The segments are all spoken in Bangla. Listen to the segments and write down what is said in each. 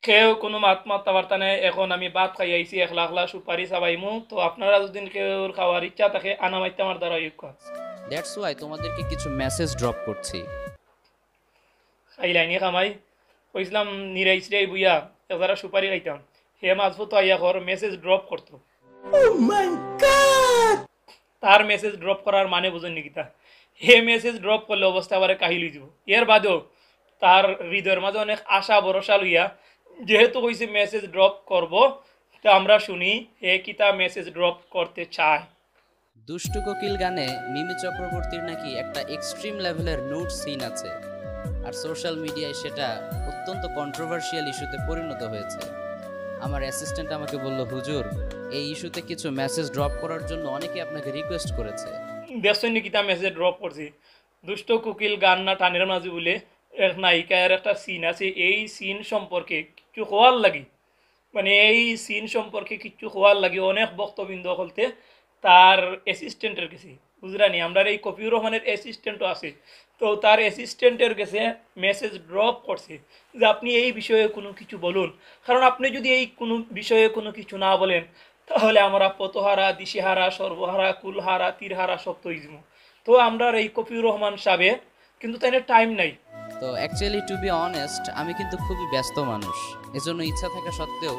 কেউ কোনো মাথা বার্তা নেই। এখন আমি ভাত খাই আইছি, একলা একলা সুপারি চাবাইমু। তো আপনারা যদি কেউ খাওয়ার ইচ্ছা থাকে আনা মাইতে আমার দ্বারা ইউকা দ্যাটস ওয়াই তোমাদেরকে কিছু মেসেজ ড্রপ করছি। খাই লাইনি খামাই কইছিলাম নিরাইস রে বুইয়া এদারা সুপারি খাইতাম। হে মাঝফুত আইয়া ঘর মেসেজ ড্রপ করতো। তার মেসেজ ড্রপ করার মানে বুঝেন নি কিতা? হে মেসেজ ড্রপ করলে অবস্থা আবার কাহিল হয়ে যাব। এর বাদেও তার হৃদয়ের মাঝে অনেক আশা ভরসা লইয়া যেহেতু কইছে মেসেজ ড্রপ করব, তা আমরা শুনি হে কিতা মেসেজ ড্রপ করতে চায়। দুষ্টু কোকিল গানে মিমি চক্রবর্তীর নাকি একটা এক্সট্রিম লেভেলের নুড সিন আছে, আর সোশ্যাল মিডিয়ায় সেটা অত্যন্ত কন্ট্রোভার্সিয়াল ইস্যুতে পরিণত হয়েছে। আমার অ্যাসিস্ট্যান্ট আমাকে বলল, হুজুর, এই ইস্যুতে কিছু মেসেজ ড্রপ করার জন্য অনেকে আপনাকে রিকোয়েস্ট করেছে। দেখছেন নি কিতা মেসেজ ড্রপ করছি? দুষ্ট কুকিল গান না টানের মাঝে বলে এক নায়িকার একটা সিন আছে, এই সিন সম্পর্কে কিছু হওয়ার লাগি, মানে এই সিন সম্পর্কে কিছু হওয়ার লাগে অনেক বক্তবৃন্দ বলতে তার অ্যাসিস্ট্যান্টের কাছে, বুঝলানি আমরা এই কপিউর রহমানের অ্যাসিস্ট্যান্টও আছে। তো তার অ্যাসিস্ট্যান্টের কাছে মেসেজ ড্রপ করছে যে আপনি এই বিষয়ে কোনো কিছু বলুন, কারণ আপনি যদি এই কোনো বিষয়ে কোনো কিছু না বলেন তাহলে আমরা পতহারা দিশেহারা সর্বহারা কুলহারা তীরহারা সব তো ইজমু। তো আমরা এই কপিউর রহমান সাহেব কিন্তু তাই টাইম নাই। তো অ্যাকচুয়ালি টু বি অনেস্ট, আমি কিন্তু খুবই ব্যস্ত মানুষ। এজন্য ইচ্ছা থাকা সত্ত্বেও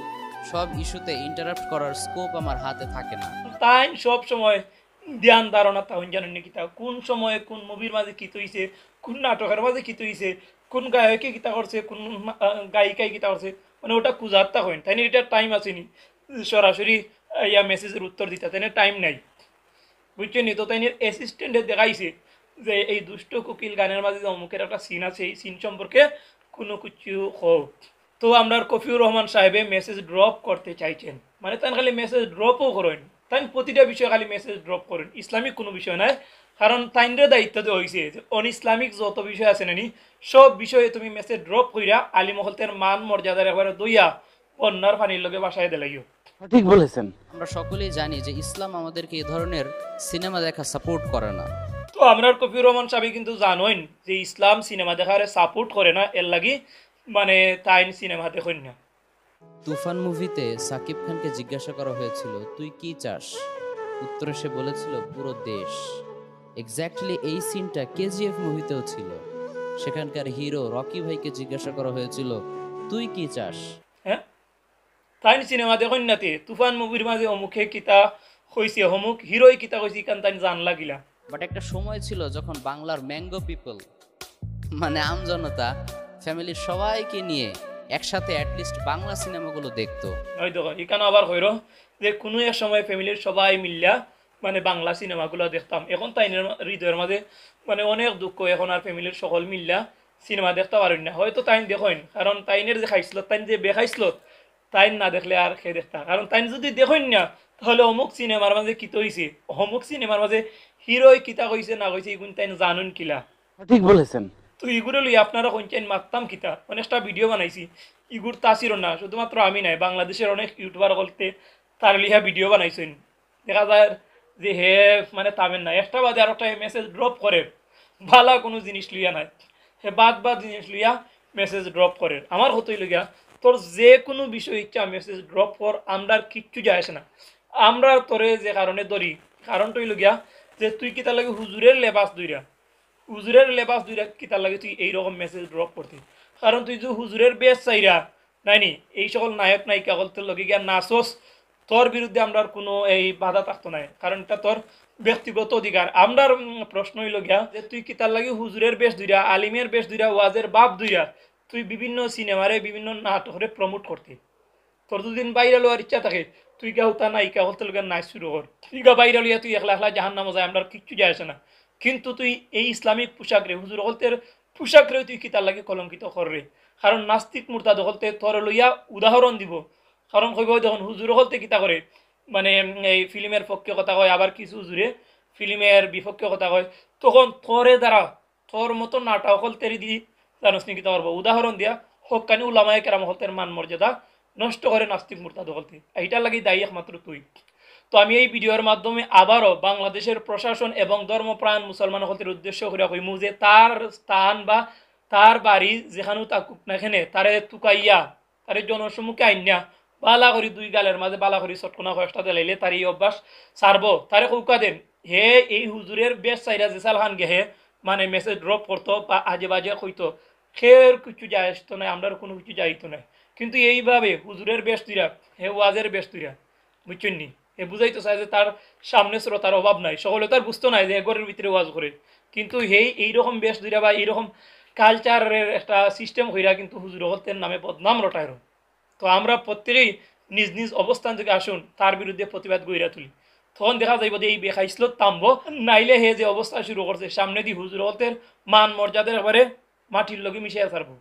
সব ইস্যুতে ইন্টারাপ্ট করার স্কোপ আমার হাতে থাকে না। তাই সব সময় ধ্যান ধারণা তাহন জানেন নাকি তা কোন সময়ে কোন মুভির মাঝে কী হইছে, কোন নাটকের মাঝে কী হইছে, কোন গায়কে গীতা করছে, কোন গায়িকায় গীতা করছে, মানে ওটা কুজারতা হইন তাই এটা টাইম আসেনি সরাসরি ইয়া মেসেজের উত্তর দিতে, তাই টাইম নাই। বুঝছেন নি? তো তাই অ্যাসিস্ট্যান্টে দেখাইছে যে এই দুষ্ট কোকিল গানের মাঝে যে অমুকের একটা সিন আছে, এই সিন সম্পর্কে কোনো কিছু হোক। তো আমরা কফিউর রহমান সাহেবে মেসেজ ড্রপ করতে চাইছেন, মানে তাই খালি মেসেজ ড্রপও করেন, তাই প্রতিটা বিষয়ে খালি মেসেজ ড্রপ করেন, ইসলামিক কোনো বিষয় নাই। কারণ তাইনরে দায়িত্ব দেওয়া হয়েছে যে অন ইসলামিক যত বিষয় আছে নানি সব বিষয়ে তুমি মেসেজ ড্রপ কইরা আলিমহলতের মান মর্যাদার একবারে দইয়া অন্যার ফানির লগে বাসায় দিলাইও। সঠিক বলেছেন। আমরা সকলেই জানি যে ইসলাম আমাদেরকে এ ধরনের সিনেমা দেখা সাপোর্ট করে না। তো আমরা কফিউর রহমান সাহেব কিন্তু জানোইন যে ইসলাম সিনেমা দেখারে সাপোর্ট করে না, এর লাগি মানে তাইন সিনেমা দেখেন না। তুফান মুভিতে সাকিব খানকে জিজ্ঞাসা করা হয়েছিল, তুই কি চাস? উত্তরে সে বলেছিল, পুরো দেশ। এক্স্যাক্টলি এই সিনটা কেজিএফ মুভিতেও ছিল। সেখানকার হিরো রকি ভাইকে জিজ্ঞাসা করা হয়েছিল, তুই কি চাস? হ্যাঁ, তাইন সিনেমা দেখেন নাতে তুফান মুভির মাঝে অমুখে কিতা হয়েছে, অমুক হিরোই কিতা হয়েছে কান তাইন জান লাগিলা। বাট একটা সময় ছিল যখন বাংলার ম্যাঙ্গো পিপল, মানে আমজনতা, ফ্যামিলির সবাইকে নিয়ে একসাথে অ্যাটলিস্ট বাংলা সিনেমাগুলো দেখতো। ওই দেখো এখানে আবার হইল যে কোনো এক সময় ফ্যামিলির সবাই মিল্লা মানে বাংলা সিনেমাগুলো দেখতাম, এখন তাইনের হৃদয়ের মাঝে মানে অনেক দুঃখ, এখন আর ফ্যামিলির সকল মিল্লা সিনেমা দেখতে পারেন না। হয়তো তাইন দেখেন, কারণ তাইনের যে খাইছিল তাইন যে বেখাইছিল তাইন না দেখলে আর খেয়ে দেখতা, কারণ তাইন যদি দেখেন না তাহলে অমুক সিনেমার মাঝে কিত হয়েছে, অমুক সিনেমার মাঝে হিরোই কিতা কইছে না কইছে এগুন তাইন জানুন কিলা। সঠিক বলেছেন। তো এগুলো লই আপনারা কইছেন মারতাম কিতা, অনেকটা ভিডিও বানাইছি ইগুর তাসিরও না, শুধুমাত্র আমি নাই বাংলাদেশের অনেক ইউটিউবার বলতে তার লিহা ভিডিও বানাইছেন। দেখা যায় যে হে মানে তামেন না একটা বাদে আর একটা মেসেজ ড্রপ করে, ভালা কোনো জিনিস লইয়া নাই, হে বাদ জিনিস লইয়া মেসেজ ড্রপ করে। আমার হতই লইয়া তোর যে কোনো বিষয় ইচ্ছা মেসেজ ড্রপ কর, আমরা আর কিচ্ছু যায় আসে না। আমরা তোরে যে কারণে ধরি কারণটাই লগিয়া যে তুই কি তার লাগে হুজুরের লেবাস দুইরা, হুজুরের লেবাস দুইটা কিতার লাগে তুই এইরকম মেসেজ ড্রপ করতে, কারণ তুই যে হুজুরের বেশ চাইরা নাইনি এই সকল নায়ক নায়িকা বলতে লগে গিয়া নাচস, তোর বিরুদ্ধে আমরা কোনো এই বাধা থাকতো নাই, কারণ এটা তোর ব্যক্তিগত অধিকার। আমরার প্রশ্ন হইল গিয়া যে তুই কিতার লাগে হুজুরের বেশ দুইরা আলিমের বেশ দুইরা ওয়াজের বাপ দুইরা তুই বিভিন্ন সিনেমারে বিভিন্ন নাটকরে প্রমোট করতে, তোর দুদিন বাইরে লওয়ার ইচ্ছা থাকে তুই গা তা নায়িকা হলতে লোকের নাই শুরু কর, তুই গা বাইরে লইয়া তুই একলা একলা জাহান নামে যায়, আমরা কিচ্ছু যায় আসে না। কিন্তু তুই এই ইসলামিক পোশাক রে হুজুর হলতের পোশাক রে তুই কিতার লাগে কলঙ্কিত কর রে, কারণ নাস্তিক মুরতাদ হলতে তোর লইয়া উদাহরণ দিব, কারণ কইব যখন হুজুর হলতে কিতা করে মানে এই ফিল্মের পক্ষে কথা কয়, আবার কিছু হুজুরে ফিল্মের বিপক্ষে কথা কয়, তখন তোরে দ্বারা তোর মতো নাটক হলতেরি দি জানোস নি কিতা পারবো উদাহরণ দিয়া হকানি উলামায়ে কেরাম হলতের মান মর্যাদা নষ্ট করে নাস্তিক মুরতাদ হলতে, এইটার লাগি দায়ী একমাত্র তুই। তো আমি এই ভিডিওর মাধ্যমে আবারও বাংলাদেশের প্রশাসন এবং ধর্মপ্রাণ মুসলমান হলতের উদ্দেশ্য করে কইমু যে তার স্থান বা তার বাড়ি যেখানেও তাকুক না এখানে তারে তুকাইয়া তার জনসম্মুখে আইনা বালা করি দুই গালের মাঝে বালা করি চটকনা কয়েকটা দিলাইলে তার এই অভ্যাস ছাড়বো তারে কৌকা দেন হে এই হুজুরের বেশ চাইরা যে সালহান গে মানে মেসেজ ড্রপ করতো বা আজে বাজে কইতো খের কিছু যায় আসতো না আমরা কোনো কিছু যাইতো না কিন্তু এইভাবে হুজুরের বেশ তুইরা হে ওয়াজের বেশ তুইরা বুঝছেন নি এ বুঝাইতো চাই যে তার সামনে শ্রোতার অভাব নাই সকলে তার বুঝতো নাই যে ঘরের ভিতরে ওয়াজ করে কিন্তু এইরকম বেশ তুইরা বা এইরকম কালচারের একটা সিস্টেম হইরা কিন্তু হুজুর হতের নামে বদনাম রটাইরো তো আমরা প্রত্যেকেই নিজ নিজ অবস্থান থেকে আসুন তার বিরুদ্ধে প্রতিবাদ গইরা তুলি তখন দেখা যাইব যে এই বেখাইছিল থামবো নাইলে হে যে অবস্থা শুরু করছে সামনে দি হুজুর হতের মান মর্যাদার এবারে মাটির লগে মিশিয়ে ছাড়বো